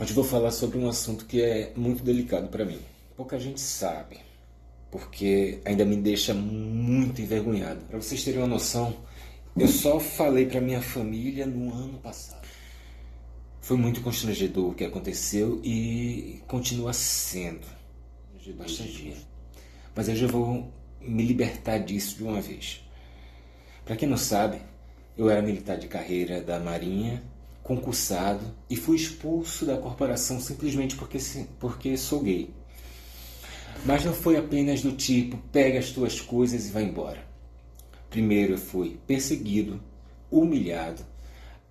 Hoje vou falar sobre um assunto que é muito delicado para mim. Pouca gente sabe, porque ainda me deixa muito envergonhado. Para vocês terem uma noção, eu só falei para minha família no ano passado. Foi muito constrangedor o que aconteceu e continua sendo bastante. Mas eu já vou me libertar disso de uma vez. Para quem não sabe, eu era militar de carreira da Marinha, concursado, e fui expulso da corporação simplesmente porque sou gay. Mas não foi apenas do tipo, pega as tuas coisas e vai embora. Primeiro eu fui perseguido, humilhado,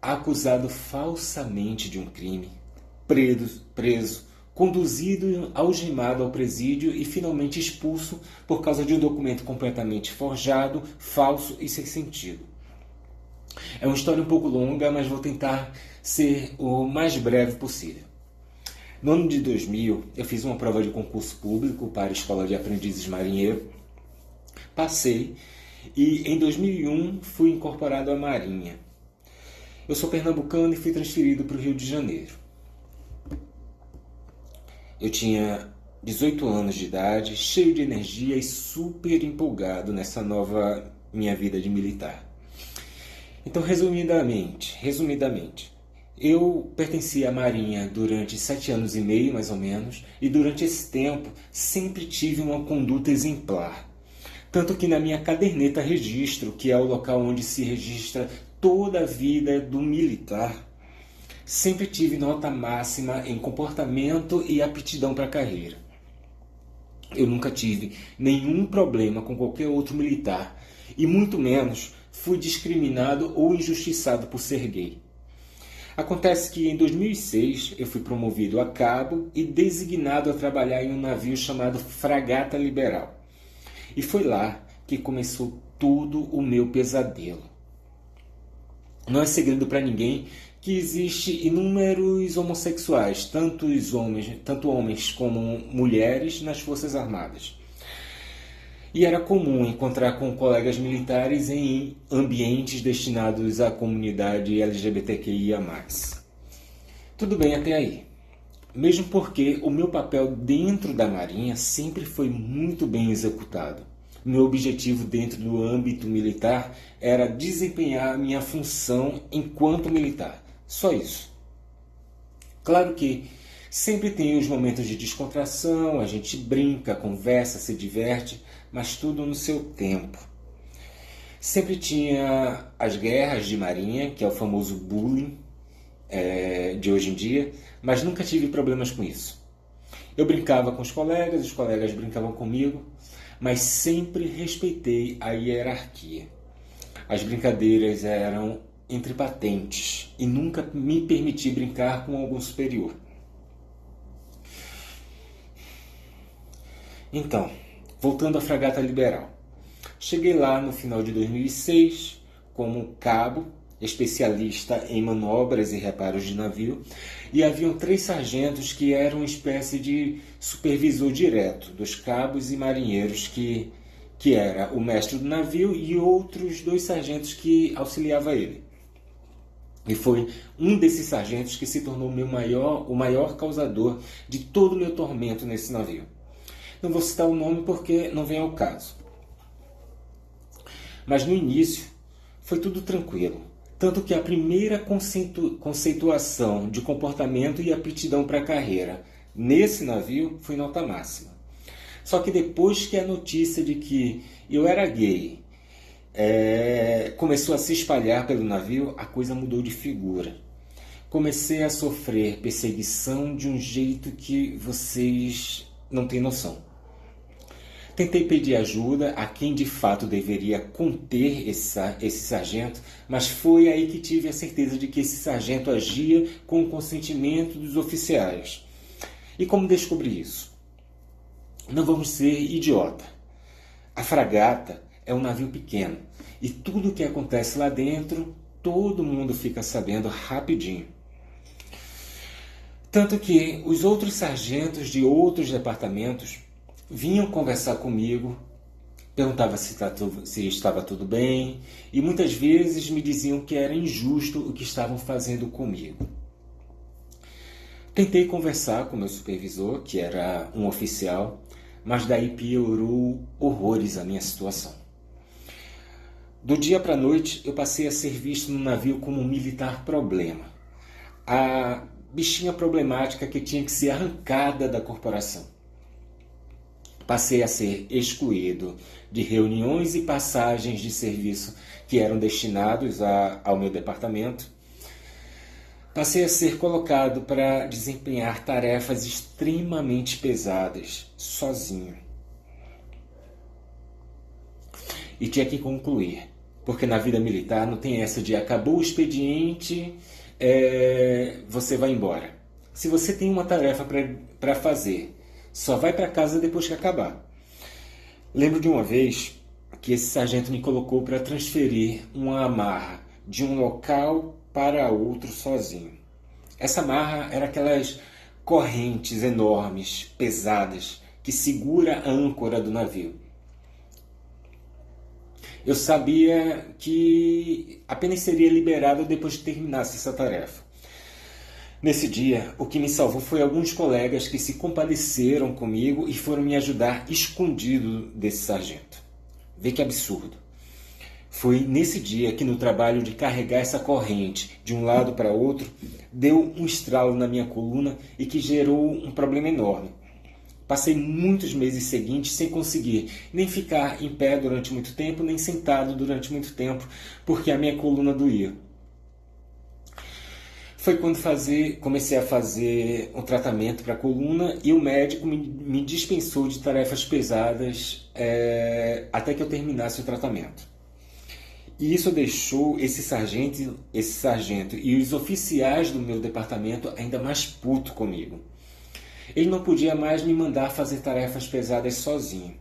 acusado falsamente de um crime, preso, conduzido algemado ao presídio e finalmente expulso por causa de um documento completamente forjado, falso e sem sentido. É uma história um pouco longa, mas vou tentar ser o mais breve possível. No ano de 2000, eu fiz uma prova de concurso público para a Escola de Aprendizes Marinheiro. Passei e em 2001 fui incorporado à Marinha. Eu sou pernambucano e fui transferido para o Rio de Janeiro. Eu tinha 18 anos de idade, cheio de energia e super empolgado nessa nova minha vida de militar. Então, resumidamente, eu pertenci à Marinha durante 7 anos e meio, mais ou menos, e durante esse tempo sempre tive uma conduta exemplar. Tanto que na minha caderneta registro, que é o local onde se registra toda a vida do militar, sempre tive nota máxima em comportamento e aptidão para a carreira. Eu nunca tive nenhum problema com qualquer outro militar, e muito menos fui discriminado ou injustiçado por ser gay. Acontece que em 2006 eu fui promovido a cabo e designado a trabalhar em um navio chamado Fragata Liberal. E foi lá que começou todo o meu pesadelo. Não é segredo para ninguém que existe inúmeros homossexuais, tanto homens como mulheres, nas Forças Armadas. E era comum encontrar com colegas militares em ambientes destinados à comunidade LGBTQIA+. Tudo bem até aí. Mesmo porque o meu papel dentro da Marinha sempre foi muito bem executado. Meu objetivo dentro do âmbito militar era desempenhar minha função enquanto militar. Só isso. Claro que sempre tem os momentos de descontração, a gente brinca, conversa, se diverte, mas tudo no seu tempo. Sempre tinha as guerras de marinha, que é o famoso bullying de hoje em dia, mas nunca tive problemas com isso. Eu brincava com os colegas brincavam comigo, mas sempre respeitei a hierarquia. As brincadeiras eram entre patentes e nunca me permiti brincar com algum superior. Então, voltando à Fragata Liberal. Cheguei lá no final de 2006 como cabo, especialista em manobras e reparos de navio, e haviam 3 sargentos que eram uma espécie de supervisor direto dos cabos e marinheiros que era o mestre do navio e outros 2 sargentos que auxiliavam ele. E foi um desses sargentos que se tornou o maior causador de todo o meu tormento nesse navio. Não vou citar o nome porque não vem ao caso. Mas no início foi tudo tranquilo. Tanto que a primeira conceituação de comportamento e aptidão para a carreira nesse navio foi nota máxima. Só que depois que a notícia de que eu era gay começou a se espalhar pelo navio, a coisa mudou de figura. Comecei a sofrer perseguição de um jeito que vocês não têm noção. Tentei pedir ajuda a quem de fato deveria conter esse sargento, mas foi aí que tive a certeza de que esse sargento agia com o consentimento dos oficiais. E como descobri isso? Não vamos ser idiota. A fragata é um navio pequeno e tudo o que acontece lá dentro, todo mundo fica sabendo rapidinho. Tanto que os outros sargentos de outros departamentos vinham conversar comigo, perguntavam se estava tudo bem e muitas vezes me diziam que era injusto o que estavam fazendo comigo. Tentei conversar com meu supervisor, que era um oficial, mas daí piorou horrores a minha situação. Do dia para a noite, eu passei a ser visto no navio como um militar problema. A bichinha problemática que tinha que ser arrancada da corporação. Passei a ser excluído de reuniões e passagens de serviço que eram destinados ao meu departamento. Passei a ser colocado para desempenhar tarefas extremamente pesadas, sozinho. E tinha que concluir, porque na vida militar não tem essa de acabou o expediente, você vai embora. Se você tem uma tarefa para fazer, só vai para casa depois que acabar. Lembro de uma vez que esse sargento me colocou para transferir uma amarra de um local para outro sozinho. Essa amarra era aquelas correntes enormes, pesadas, que segura a âncora do navio. Eu sabia que apenas seria liberado depois que terminasse essa tarefa. Nesse dia, o que me salvou foi alguns colegas que se compadeceram comigo e foram me ajudar escondido desse sargento. Vê que absurdo. Foi nesse dia que no trabalho de carregar essa corrente de um lado para outro, deu um estralo na minha coluna e que gerou um problema enorme. Passei muitos meses seguintes sem conseguir nem ficar em pé durante muito tempo, nem sentado durante muito tempo, porque a minha coluna doía. Foi quando comecei a fazer um tratamento para a coluna e o médico me dispensou de tarefas pesadas até que eu terminasse o tratamento. E isso deixou esse sargento e os oficiais do meu departamento ainda mais puto comigo. Ele não podia mais me mandar fazer tarefas pesadas sozinho.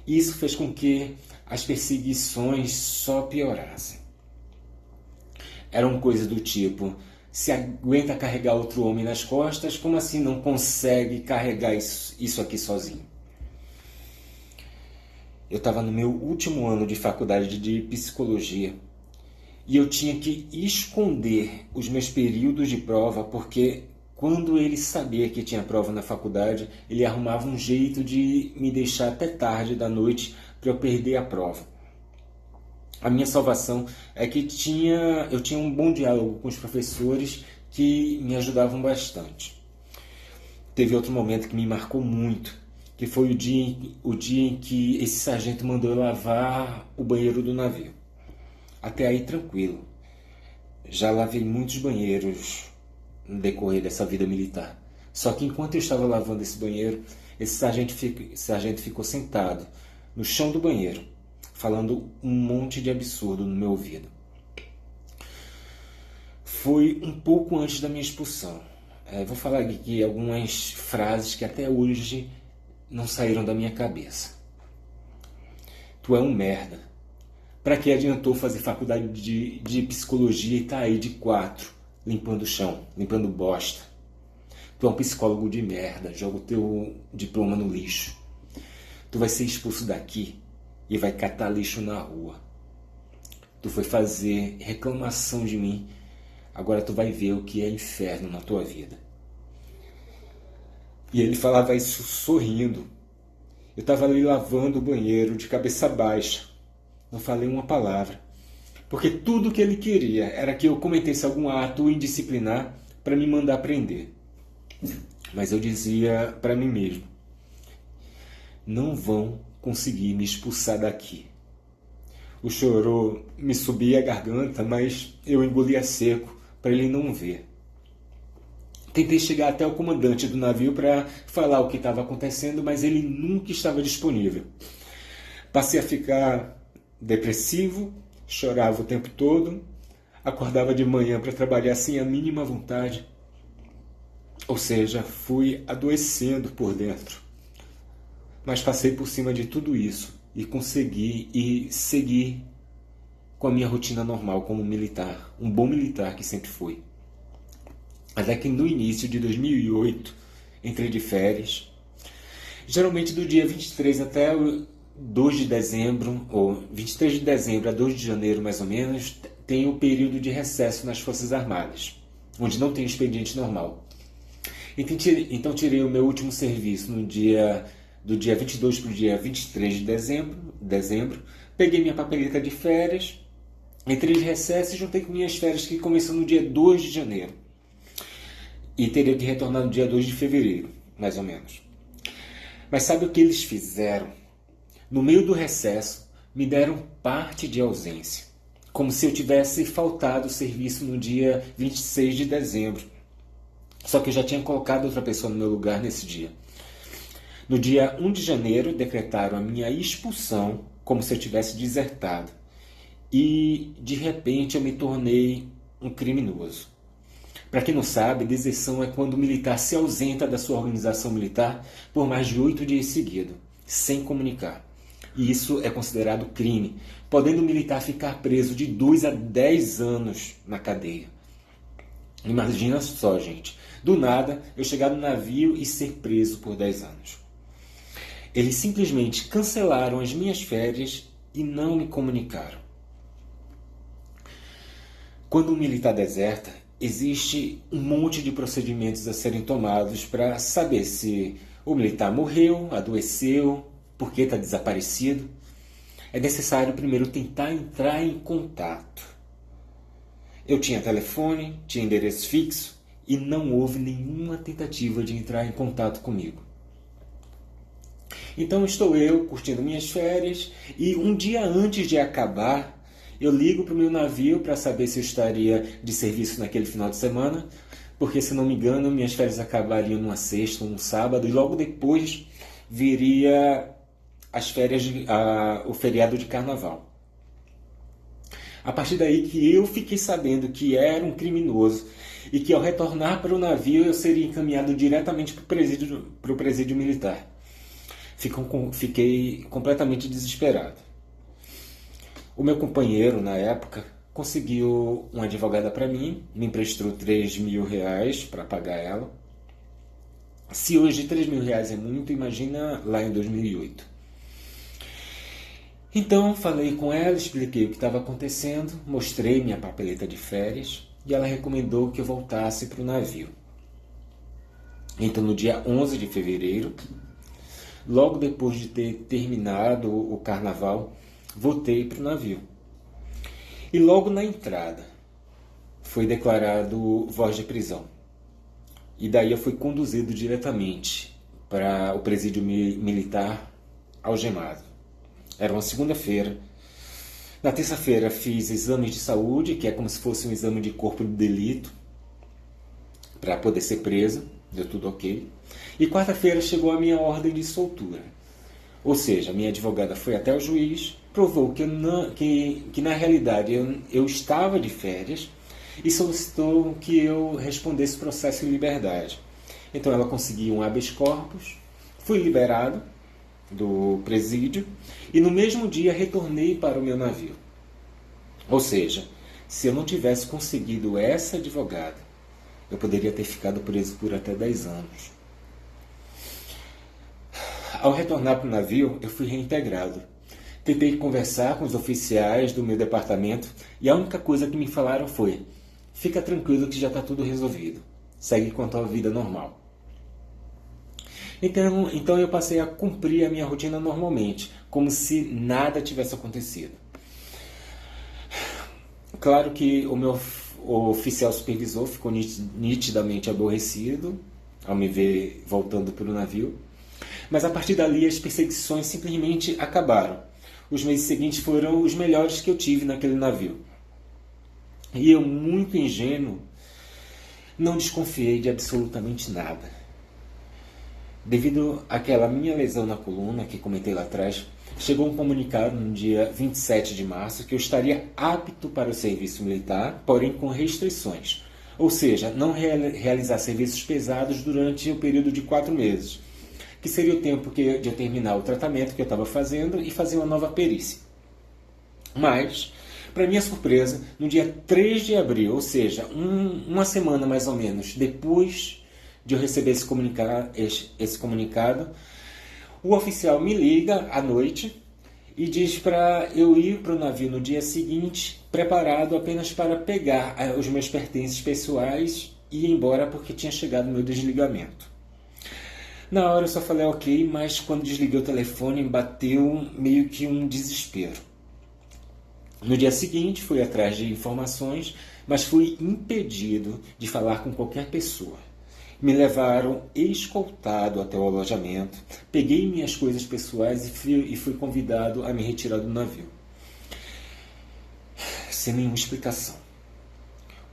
E isso fez com que as perseguições só piorassem. Eram coisas do tipo: se aguenta carregar outro homem nas costas, como assim não consegue carregar isso aqui sozinho? Eu estava no meu último ano de faculdade de psicologia e eu tinha que esconder os meus períodos de prova porque quando ele sabia que tinha prova na faculdade, ele arrumava um jeito de me deixar até tarde da noite para eu perder a prova. A minha salvação é que eu tinha um bom diálogo com os professores que me ajudavam bastante. Teve outro momento que me marcou muito, que foi o dia em que esse sargento mandou eu lavar o banheiro do navio. Até aí tranquilo. Já lavei muitos banheiros no decorrer dessa vida militar. Só que enquanto eu estava lavando esse banheiro, esse sargento ficou sentado no chão do banheiro, falando um monte de absurdo no meu ouvido. Foi um pouco antes da minha expulsão. Vou falar aqui algumas frases que até hoje não saíram da minha cabeça. Tu é um merda. Pra que adiantou fazer faculdade de psicologia e tá aí de 4, limpando o chão, limpando bosta? Tu é um psicólogo de merda, joga o teu diploma no lixo. Tu vai ser expulso daqui e vai catar lixo na rua. Tu foi fazer reclamação de mim, agora tu vai ver o que é inferno na tua vida. E ele falava isso sorrindo. Eu estava ali lavando o banheiro de cabeça baixa. Não falei uma palavra. Porque tudo que ele queria era que eu cometesse algum ato indisciplinar para me mandar prender. Mas eu dizia para mim mesmo: não vão conseguir me expulsar daqui. O chorô me subia a garganta, mas eu engolia seco para ele não ver. Tentei chegar até o comandante do navio para falar o que estava acontecendo, mas ele nunca estava disponível. Passei a ficar depressivo, chorava o tempo todo, acordava de manhã para trabalhar sem a mínima vontade. Ou seja, fui adoecendo por dentro. Mas passei por cima de tudo isso e consegui seguir com a minha rotina normal como militar, um bom militar que sempre fui. Até que no início de 2008, entrei de férias. Geralmente do dia 23 até o 2 de dezembro, ou 23 de dezembro a 2 de janeiro mais ou menos, tem o período de recesso nas Forças Armadas, onde não tem expediente normal. Então tirei o meu último serviço do dia 22 para o dia 23 de dezembro, peguei minha papeleta de férias, entrei de recesso e juntei com minhas férias que começam no dia 2 de janeiro. E teria que retornar no dia 2 de fevereiro, mais ou menos. Mas sabe o que eles fizeram? No meio do recesso, me deram parte de ausência, como se eu tivesse faltado o serviço no dia 26 de dezembro. Só que eu já tinha colocado outra pessoa no meu lugar nesse dia. No dia 1 de janeiro, decretaram a minha expulsão, como se eu tivesse desertado. E, de repente, eu me tornei um criminoso. Para quem não sabe, deserção é quando o militar se ausenta da sua organização militar por mais de 8 dias seguidos, sem comunicar. E isso é considerado crime, podendo o militar ficar preso de 2 a 10 anos na cadeia. Imagina só, gente. Do nada, eu chegar no navio e ser preso por 10 anos. Eles simplesmente cancelaram as minhas férias e não me comunicaram. Quando um militar deserta, existe um monte de procedimentos a serem tomados para saber se o militar morreu, adoeceu, por que está desaparecido. É necessário primeiro tentar entrar em contato. Eu tinha telefone, tinha endereço fixo e não houve nenhuma tentativa de entrar em contato comigo. Então estou eu curtindo minhas férias e um dia antes de acabar, eu ligo para o meu navio para saber se eu estaria de serviço naquele final de semana, porque, se não me engano, minhas férias acabariam numa sexta ou num sábado, e logo depois viria as férias, o feriado de carnaval. A partir daí que eu fiquei sabendo que era um criminoso e que, ao retornar para o navio, eu seria encaminhado diretamente para o presídio militar. Fiquei completamente desesperado. O meu companheiro, na época, conseguiu uma advogada para mim, me emprestou R$3.000 para pagar ela. Se hoje R$3.000 é muito, imagina lá em 2008. Então falei com ela, expliquei o que estava acontecendo, mostrei minha papeleta de férias e ela recomendou que eu voltasse para o navio. Então, no dia 11 de fevereiro, logo depois de ter terminado o carnaval, voltei para o navio. E logo na entrada foi declarado voz de prisão. E daí eu fui conduzido diretamente para o presídio militar algemado. Era uma segunda-feira. Na terça-feira fiz exames de saúde, que é como se fosse um exame de corpo de delito, para poder ser preso. Deu tudo ok. E quarta-feira chegou a minha ordem de soltura. Ou seja, minha advogada foi até o juiz, provou que na realidade eu estava de férias e solicitou que eu respondesse o processo em liberdade. Então ela conseguiu um habeas corpus, fui liberado do presídio e no mesmo dia retornei para o meu navio. Ou seja, se eu não tivesse conseguido essa advogada, eu poderia ter ficado preso por até 10 anos. Ao retornar para o navio, eu fui reintegrado. Tentei conversar com os oficiais do meu departamento e a única coisa que me falaram foi: fica tranquilo que já está tudo resolvido. Segue com a tua vida normal. Então eu passei a cumprir a minha rotina normalmente, como se nada tivesse acontecido. Claro que o oficial supervisor ficou nitidamente aborrecido ao me ver voltando para o navio. Mas a partir dali as perseguições simplesmente acabaram. Os meses seguintes foram os melhores que eu tive naquele navio. E eu, muito ingênuo, não desconfiei de absolutamente nada. Devido àquela minha lesão na coluna, que comentei lá atrás, chegou um comunicado no dia 27 de março que eu estaria apto para o serviço militar, porém com restrições. Ou seja, não realizar serviços pesados durante o período de 4 meses. Que seria o tempo de eu terminar o tratamento que eu estava fazendo e fazer uma nova perícia. Mas, para minha surpresa, no dia 3 de abril, ou seja, uma semana mais ou menos depois de eu receber esse comunicado, o oficial me liga à noite e diz para eu ir para o navio no dia seguinte, preparado apenas para pegar os meus pertences pessoais ia embora porque tinha chegado o meu desligamento. Na hora eu só falei ok, mas quando desliguei o telefone bateu meio que um desespero. No dia seguinte fui atrás de informações, mas fui impedido de falar com qualquer pessoa. Me levaram escoltado até o alojamento, peguei minhas coisas pessoais e fui convidado a me retirar do navio. Sem nenhuma explicação.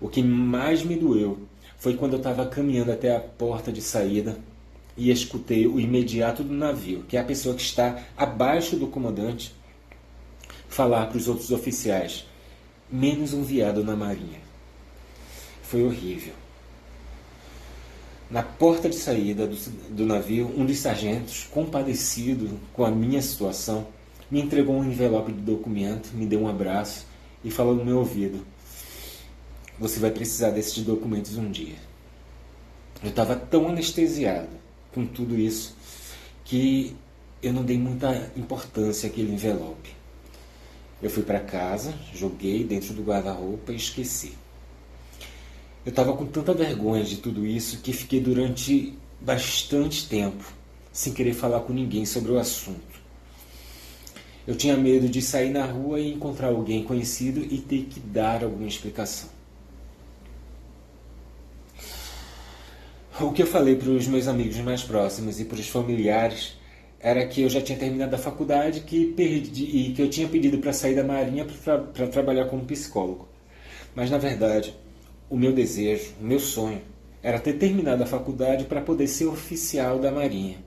O que mais me doeu foi quando eu estava caminhando até a porta de saída e escutei o imediato do navio, que é a pessoa que está abaixo do comandante, falar para os outros oficiais: menos um viado na marinha. Foi horrível. Na porta de saída do navio, um dos sargentos, compadecido com a minha situação, me entregou um envelope de documento, me deu um abraço e falou no meu ouvido: você vai precisar desses documentos um dia. Eu estava tão anestesiado com tudo isso que eu não dei muita importância àquele envelope. Eu fui para casa, joguei dentro do guarda-roupa e esqueci. Eu estava com tanta vergonha de tudo isso que fiquei durante bastante tempo sem querer falar com ninguém sobre o assunto. Eu tinha medo de sair na rua e encontrar alguém conhecido e ter que dar alguma explicação. O que eu falei para os meus amigos mais próximos e para os familiares era que eu já tinha terminado a faculdade e que eu tinha pedido para sair da Marinha para trabalhar como psicólogo. Mas, na verdade, o meu desejo, o meu sonho, era ter terminado a faculdade para poder ser oficial da Marinha.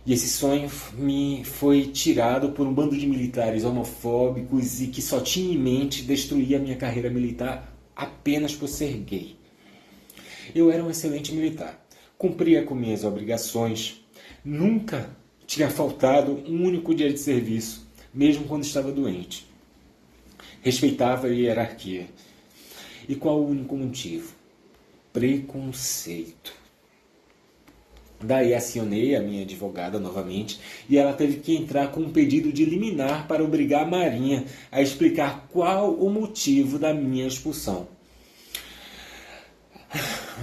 E esse sonho me foi tirado por um bando de militares homofóbicos e que só tinha em mente destruir a minha carreira militar apenas por ser gay. Eu era um excelente militar, cumpria com minhas obrigações, nunca tinha faltado um único dia de serviço, mesmo quando estava doente. Respeitava a hierarquia. E qual o único motivo? Preconceito. Daí acionei a minha advogada novamente e ela teve que entrar com um pedido de liminar para obrigar a Marinha a explicar qual o motivo da minha expulsão.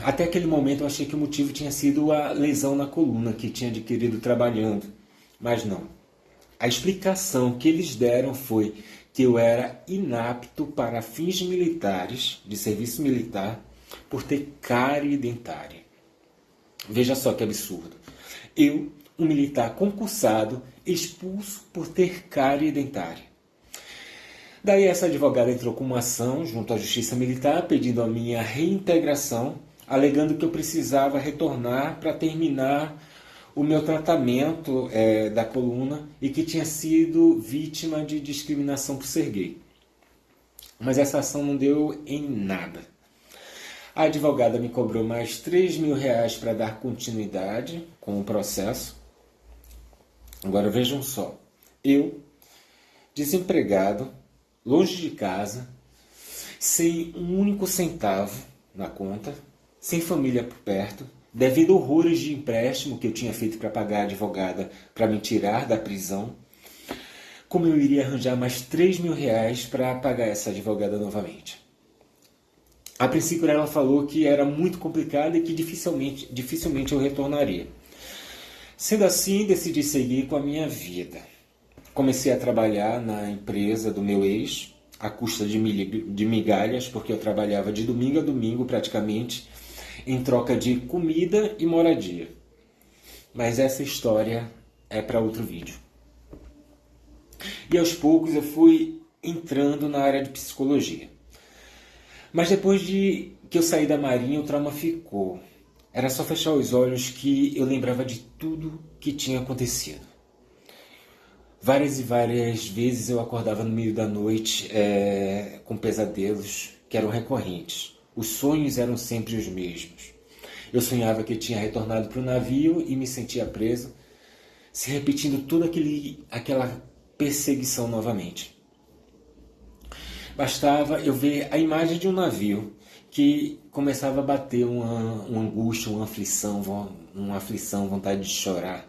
Até aquele momento eu achei que o motivo tinha sido a lesão na coluna que tinha adquirido trabalhando. Mas não. A explicação que eles deram foi que eu era inapto para fins militares, de serviço militar, por ter cárie dentária. Veja só que absurdo. Eu, um militar concursado, expulso por ter cárie dentária. Daí essa advogada entrou com uma ação junto à Justiça Militar pedindo a minha reintegração, alegando que eu precisava retornar para terminar o meu tratamento da coluna e que tinha sido vítima de discriminação por ser gay. Mas essa ação não deu em nada. A advogada me cobrou mais R$3.000 para dar continuidade com o processo. Agora vejam só, eu, desempregado, longe de casa, sem um único centavo na conta, sem família por perto, devido horrores de empréstimo que eu tinha feito para pagar a advogada para me tirar da prisão, como eu iria arranjar mais R$3.000 para pagar essa advogada novamente? A princípio ela falou que era muito complicado e que dificilmente eu retornaria. Sendo assim, decidi seguir com a minha vida. Comecei a trabalhar na empresa do meu ex, à custa de migalhas, porque eu trabalhava de domingo a domingo praticamente, em troca de comida e moradia. Mas essa história é para outro vídeo. E aos poucos eu fui entrando na área de psicologia. Mas depois de que eu saí da Marinha, o trauma ficou. Era só fechar os olhos que eu lembrava de tudo que tinha acontecido. Várias e várias vezes eu acordava no meio da noite com pesadelos que eram recorrentes. Os sonhos eram sempre os mesmos. Eu sonhava que eu tinha retornado para o navio e me sentia preso, se repetindo toda aquela perseguição novamente. Bastava eu ver a imagem de um navio que começava a bater uma angústia, uma aflição, vontade de chorar.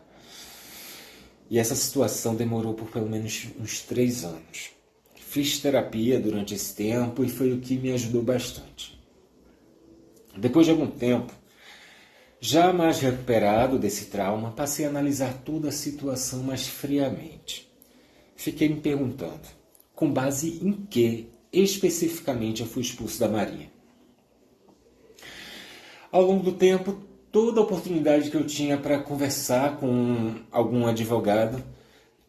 E essa situação demorou por pelo menos uns 3 anos. Fiz terapia durante esse tempo e foi o que me ajudou bastante. Depois de algum tempo, já mais recuperado desse trauma, passei a analisar toda a situação mais friamente. Fiquei me perguntando, com base em que especificamente eu fui expulso da Marinha? Ao longo do tempo, toda a oportunidade que eu tinha para conversar com algum advogado,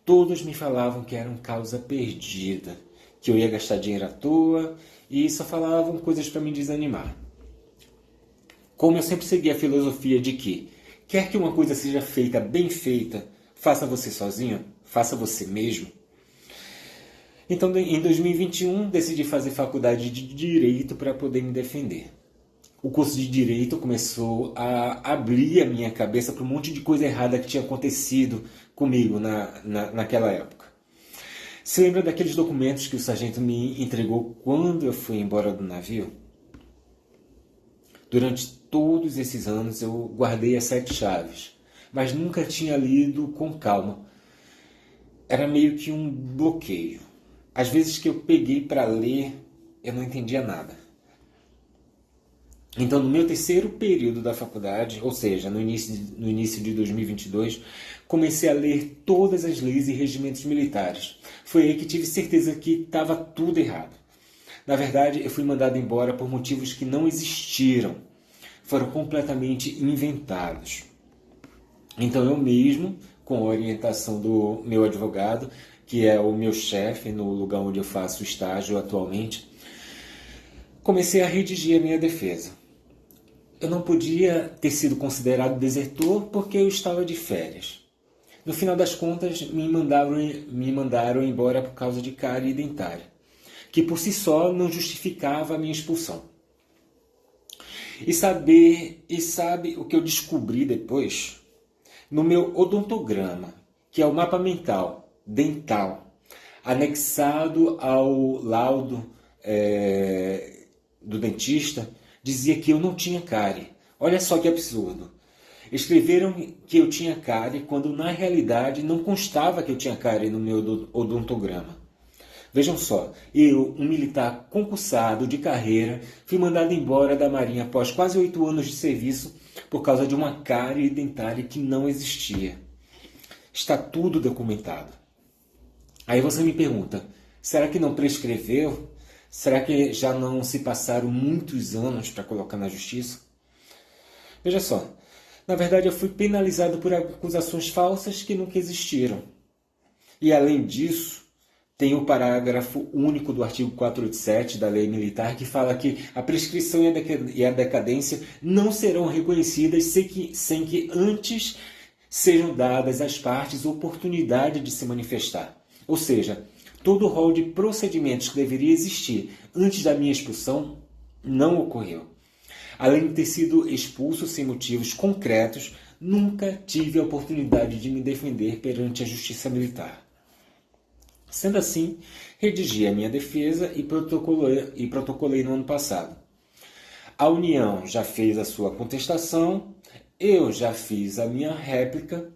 todos me falavam que era uma causa perdida, que eu ia gastar dinheiro à toa e só falavam coisas para me desanimar. Como eu sempre segui a filosofia de que, quer que uma coisa seja feita bem feita, faça você sozinho, faça você mesmo. Então, em 2021, decidi fazer faculdade de Direito para poder me defender. O curso de Direito começou a abrir a minha cabeça para um monte de coisa errada que tinha acontecido comigo naquela época. Se lembra daqueles documentos que o sargento me entregou quando eu fui embora do navio? Durante todos esses anos eu guardei as 7 chaves, mas nunca tinha lido com calma. Era meio que um bloqueio. Às vezes que eu peguei para ler, eu não entendia nada. Então, no meu terceiro período da faculdade, ou seja, no início de 2022, comecei a ler todas as leis e regimentos militares. Foi aí que tive certeza que estava tudo errado. Na verdade, eu fui mandado embora por motivos que não existiram. Foram completamente inventados. Então, eu mesmo, com a orientação do meu advogado, que é o meu chefe no lugar onde eu faço estágio atualmente, comecei a redigir a minha defesa. Eu não podia ter sido considerado desertor porque eu estava de férias. No final das contas, me mandaram embora por causa de cárie dentária, que por si só não justificava a minha expulsão. E sabe o que eu descobri depois? No meu odontograma, que é o mapa mental, dental, anexado ao laudo do dentista, dizia que eu não tinha cárie. Olha só que absurdo. Escreveram que eu tinha cárie quando na realidade não constava que eu tinha cárie no meu odontograma. Vejam só, eu, um militar concursado de carreira, fui mandado embora da Marinha após quase 8 anos de serviço por causa de uma cárie dentária que não existia. Está tudo documentado. Aí você me pergunta, será que não prescreveu? Será que já não se passaram muitos anos para colocar na justiça? Veja só, na verdade eu fui penalizado por acusações falsas que nunca existiram. E além disso, tem o parágrafo único do artigo 487 da Lei Militar que fala que a prescrição e a decadência não serão reconhecidas sem que antes sejam dadas às partes oportunidade de se manifestar. Ou seja, todo o rol de procedimentos que deveria existir antes da minha expulsão não ocorreu. Além de ter sido expulso sem motivos concretos, nunca tive a oportunidade de me defender perante a Justiça Militar. Sendo assim, redigi a minha defesa e protocolei no ano passado. A União já fez a sua contestação, eu já fiz a minha réplica,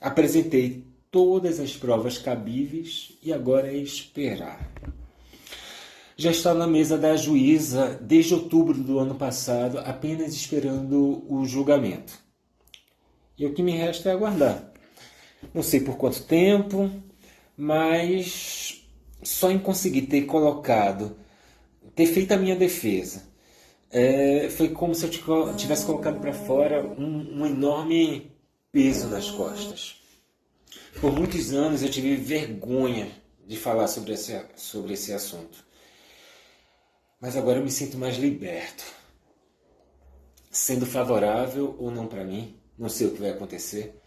apresentei todas as provas cabíveis e agora é esperar. Já está na mesa da juíza desde outubro do ano passado, apenas esperando o julgamento. E o que me resta é aguardar. Não sei por quanto tempo, mas só em conseguir ter feito a minha defesa, foi como se eu tivesse colocado para fora um enorme peso nas costas. Por muitos anos eu tive vergonha de falar sobre esse assunto. Mas agora eu me sinto mais liberto. Sendo favorável ou não para mim, não sei o que vai acontecer.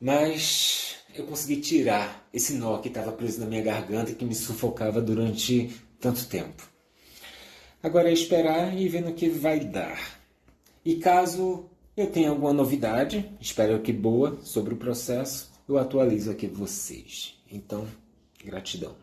Mas eu consegui tirar esse nó que estava preso na minha garganta e que me sufocava durante tanto tempo. Agora é esperar e ver no que vai dar. E caso eu tenha alguma novidade, espero que boa, sobre o processo, eu atualizo aqui vocês. Então, gratidão.